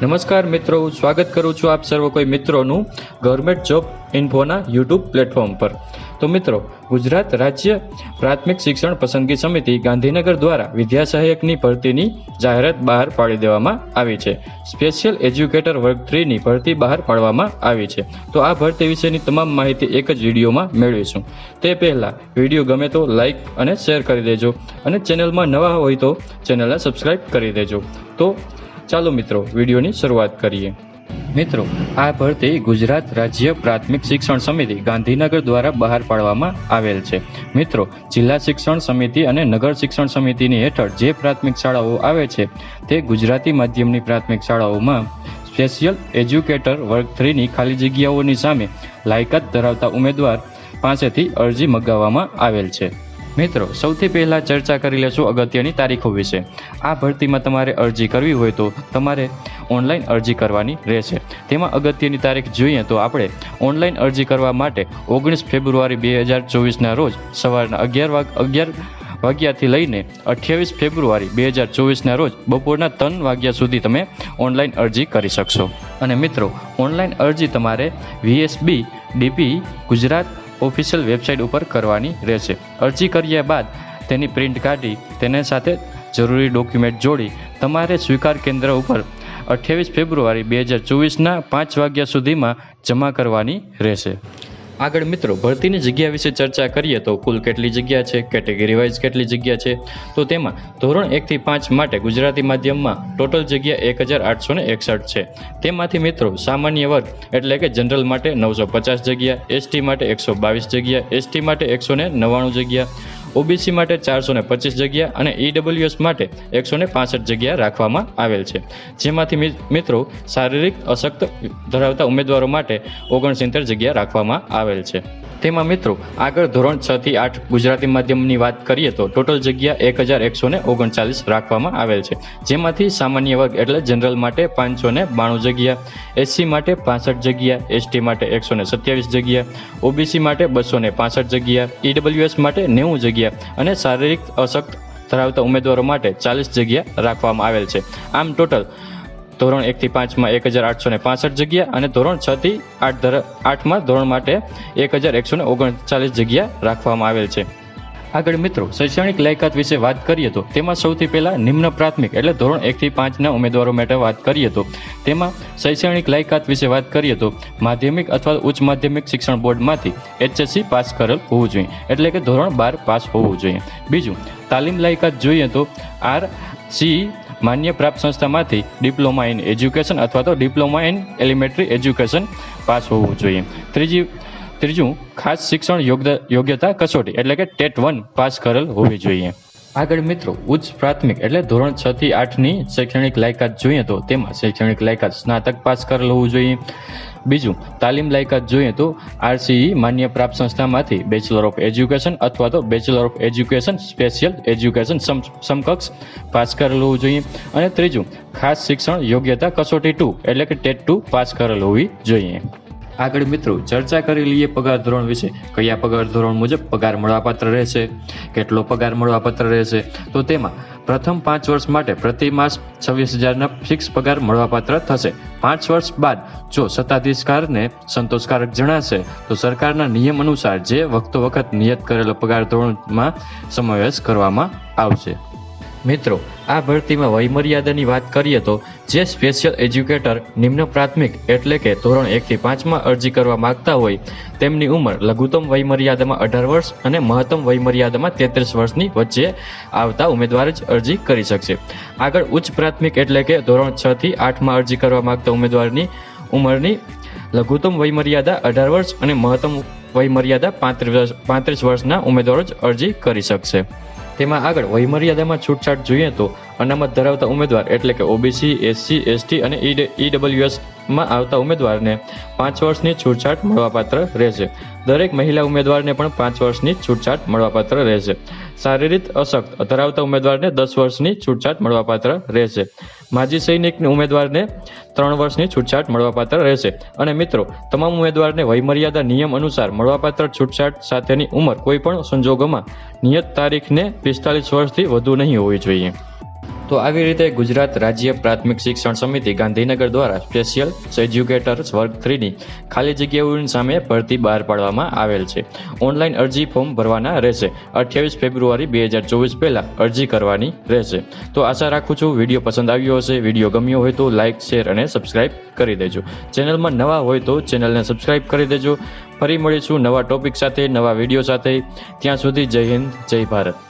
નમસ્કાર મિત્રો, સ્વાગત કરું છું આપ સર્વ કોઈ મિત્રોનું ગવર્મેન્ટ જોબ ઇન્ફોના યુટ્યુબ પ્લેટફોર્મ પર। તો મિત્રો, ગુજરાત રાજ્ય પ્રાથમિક શિક્ષણ પસંદગી સમિતિ ગાંધીનગર દ્વારા વિદ્યા સહાયકની ભરતીની જાહેરાત બહાર પાડી દેવામાં આવી છે। સ્પેશિયલ એજ્યુકેટર વર્ગ 3ની ભરતી બહાર પાડવામાં આવી છે। તો આ ભરતી વિશેની તમામ માહિતી એક જ વિડીયોમાં મેળવીશું। તે પહેલાં વિડીયો ગમે તો લાઇક અને શેર કરી દેજો અને ચેનલમાં નવા હોય તો ચેનલને સબસ્ક્રાઈબ કરી દેજો। તો ચાલો મિત્રો, વિડીયોની શરૂઆત કરીએ। મિત્રો, આ ભરતી ગુજરાત રાજ્ય પ્રાથમિક શિક્ષણ સમિતિ ગાંધીનગર દ્વારા બહાર પાડવામાં આવેલ છે। મિત્રો, જિલ્લા શિક્ષણ સમિતિ અને નગર શિક્ષણ સમિતિની હેઠળ જે પ્રાથમિક શાળાઓ આવે છે તે ગુજરાતી માધ્યમની પ્રાથમિક શાળાઓમાં સ્પેશિયલ એજ્યુકેટર વર્ગ 3ની ખાલી જગ્યાઓની સામે લાયકાત ધરાવતા ઉમેદવાર પાસેથી અરજી મંગાવવામાં આવેલ છે। મિત્રો, સૌથી પહેલાં ચર્ચા કરી લેશું અગત્યની તારીખો વિશે। આ ભરતીમાં તમારે અરજી કરવી હોય તો તમારે ઓનલાઈન અરજી કરવાની રહેશે। તેમાં અગત્યની તારીખ જોઈએ તો આપણે ઓનલાઈન અરજી કરવા માટે 19 ફેબ્રુઆરી 2024ના રોજ સવારના 11 વાગ્યાથી લઈને 28 ફેબ્રુઆરી 2024ના રોજ બપોરના 3 વાગ્યા સુધી તમે ઓનલાઈન અરજી કરી શકશો। અને મિત્રો, ઓનલાઈન અરજી તમારે VSB DP Gujarat official website ઉપર કરવાની રહેશે। અરજી કર્યા બાદ તેની પ્રિન્ટ કાઢી તેના સાથે જરૂરી ડોક્યુમેન્ટ જોડી તમારે સ્વીકાર કેન્દ્ર ઉપર 28 ફેબ્રુઆરી 2024ના 5 વાગ્યા સુધીમાં જમા કરવાની રહેશે। આગળ મિત્રો, ભરતીની જગ્યા વિશે ચર્ચા કરીએ તો કુલ કેટલી જગ્યા છે, કેટેગરી વાઇઝ કેટલી જગ્યા છે, તો તેમાં ધોરણ 1 થી 5 માટે ગુજરાતી માધ્યમમાં ટોટલ જગ્યા 1861 છે। તેમાંથી મિત્રો સામાન્ય વર્ગ એટલે કે જનરલ માટે 950 જગ્યા, ST માટે 122 જગ્યા, ST માટે 199 જગ્યા, OBC માટે 425 જગ્યા અને EWS માટે 165 જગ્યા રાખવામાં આવેલ છે। જેમાંથી મિત્રો શારીરિક અશક્ત ધરાવતા ઉમેદવારો માટે 69 જગ્યા રાખવામાં આવેલ છે। તેમાં મિત્રો આગળ ધોરણ 6 થી 8 ગુજરાતી માધ્યમની વાત કરીએ તો ટોટલ જગ્યા 1139 રાખવામાં આવેલ છે। જેમાંથી સામાન્ય વર્ગ એટલે જનરલ માટે 592 જગ્યા, SC માટે 65 જગ્યા, ST માટે 127 જગ્યા, OBC માટે 265 જગ્યા, EWS માટે 90 જગ્યા અને શારીરિક અશક્ત ધરાવતા ઉમેદવારો માટે 40 જગ્યા રાખવામાં આવેલ છે। આમ ટોટલ ધોરણ 1 થી 5માં 1865 જગ્યા અને ધોરણ 6 થી 8માં ધોરણ માટે 1139 જગ્યા રાખવામાં આવેલ છે। આગળ મિત્રો, શૈક્ષણિક લાયકાત વિશે વાત કરીએ તો તેમાં સૌથી પહેલાં નિમ્ન પ્રાથમિક એટલે ધોરણ 1 થી 5ના ઉમેદવારો માટે વાત કરીએ તો તેમાં શૈક્ષણિક લાયકાત વિશે વાત કરીએ તો માધ્યમિક અથવા ઉચ્ચ માધ્યમિક શિક્ષણ બોર્ડમાંથી HSC પાસ કરેલ હોવું જોઈએ, એટલે કે ધોરણ 12 પાસ હોવું જોઈએ। બીજું, તાલીમ લાયકાત જોઈએ તો RCE માન્ય પ્રાપ્ત સંસ્થામાંથી ડિપ્લોમા ઇન એજ્યુકેશન અથવા તો diploma in elementary education pass હોવું જોઈએ। ત્રીજું, ખાસ શિક્ષણ યોગ્યતા કસોટી એટલે કે TET 1 પાસ કરેલ હોવી જોઈએ। આગળ મિત્રો, ઉચ્ચ પ્રાથમિક એટલે ધોરણ 6 થી 8ની શૈક્ષણિક લાયકાત જોઈએ તો તેમાં શૈક્ષણિક લાયકાત સ્નાતક પાસ કરેલ હોવું જોઈએ। બીજું, તાલીમ લાયકાત જોઈએ તો RCE માન્ય પ્રાપ્ત સંસ્થામાંથી બેચલર ઓફ એજ્યુકેશન અથવા તો bachelor of education special education સમકક્ષ પાસ કરેલ હોવું જોઈએ। અને ત્રીજું, ખાસ શિક્ષણ યોગ્યતા કસોટી 2 એટલે કે TET 2 પાસ કરેલ હોવી જોઈએ। આગળ મિત્રો, ચર્ચા કરી લઈએ પગાર ધોરણ વિશે। કયા પગાર ધોરણ મુજબ પગાર મળવાપાત્ર રહેશે, કેટલો પગાર મળવાપાત્ર રહેશે, તો તેમાં પ્રથમ 5 વર્ષ માટે પ્રતિ માસ 26,000ના ફિક્સ પગાર મળવાપાત્ર થશે। 5 વર્ષ બાદ જો સત્તાધીશકારને સંતોષકારક જણાશે તો સરકારના નિયમ અનુસાર જે વખત નિયત કરેલો પગાર ધોરણમાં સમાવેશ કરવામાં આવશે। મિત્રો, આ ભરતીમાં વયમર્યાદાની વાત કરીએ તો જે સ્પેશિયલ એજ્યુકેટર નિમ્ન પ્રાથમિક એટલે કે ધોરણ 1 થી 5માં અરજી કરવા માંગતા હોય તેમની ઉંમર લઘુત્તમ વયમર્યાદામાં 18 વર્ષ અને મહત્તમ વયમર્યાદામાં 33 વર્ષની વચ્ચે આવતા ઉમેદવાર જ અરજી કરી શકશે। આગળ ઉચ્ચ પ્રાથમિક એટલે કે ધોરણ 6 થી 8માં અરજી કરવા માંગતા ઉમેદવારની ઉંમરની લઘુત્તમ વયમર્યાદા 18 વર્ષ અને મહત્તમ વયમર્યાદા 35 વર્ષના ઉમેદવારો જ અરજી કરી શકશે। તેમાં આગળ વયમર્યાદામાં છૂટછાટ જોઈએ તો અનામત ધરાવતા ઉમેદવાર એટલે કે OBC, SC, ST અને EWSમાં આવતા ઉમેદવારને 5 વર્ષની છૂટછાટ મળવાપાત્ર રહેશે। દરેક મહિલા ઉમેદવારને પણ 5 વર્ષની છૂટછાટ મળવાપાત્ર રહેશે। શારીરિક અશક્ત ધરાવતા ઉમેદવારને 10 વર્ષની છૂટછાટ મળવાપાત્ર રહેશે। માજી સૈનિકના ઉમેદવારને 3 વર્ષની છૂટછાટ મળવાપાત્ર રહેશે। અને મિત્રો, તમામ ઉમેદવારને વયમર્યાદા નિયમ અનુસાર મળવાપાત્ર છૂટછાટ સાથેની ઉંમર કોઈપણ સંજોગોમાં નિયત તારીખને 45 વર્ષથી વધુ નહીં હોવી જોઈએ। તો આવી રીતે ગુજરાત રાજ્ય પ્રાથમિક શિક્ષણ સમિતિ ગાંધીનગર દ્વારા સ્પેશિયલ એજ્યુકેટર્સ વર્ગ 3ની ખાલી જગ્યાઓની સામે ભરતી બહાર પાડવામાં આવેલ છે. ઓનલાઈન અરજી ફોર્મ ભરવાના રહેશે. 28 ફેબ્રુઆરી 2024 પહેલા અરજી કરવાની રહેશે. તો આશા રાખું છું વિડીયો પસંદ આવ્યો હશે. વિડીયો ગમ્યો હોય તો લાઇક, શેર અને સબસ્ક્રાઇબ કરી દેજો. ચેનલમાં નવા હોય તો ચેનલને સબસ્ક્રાઇબ કરી દેજો. ફરી મળીશું નવા ટોપિક સાથે, નવા વિડીયો સાથે. ત્યાં સુધી જય હિન્દ, જય ભારત.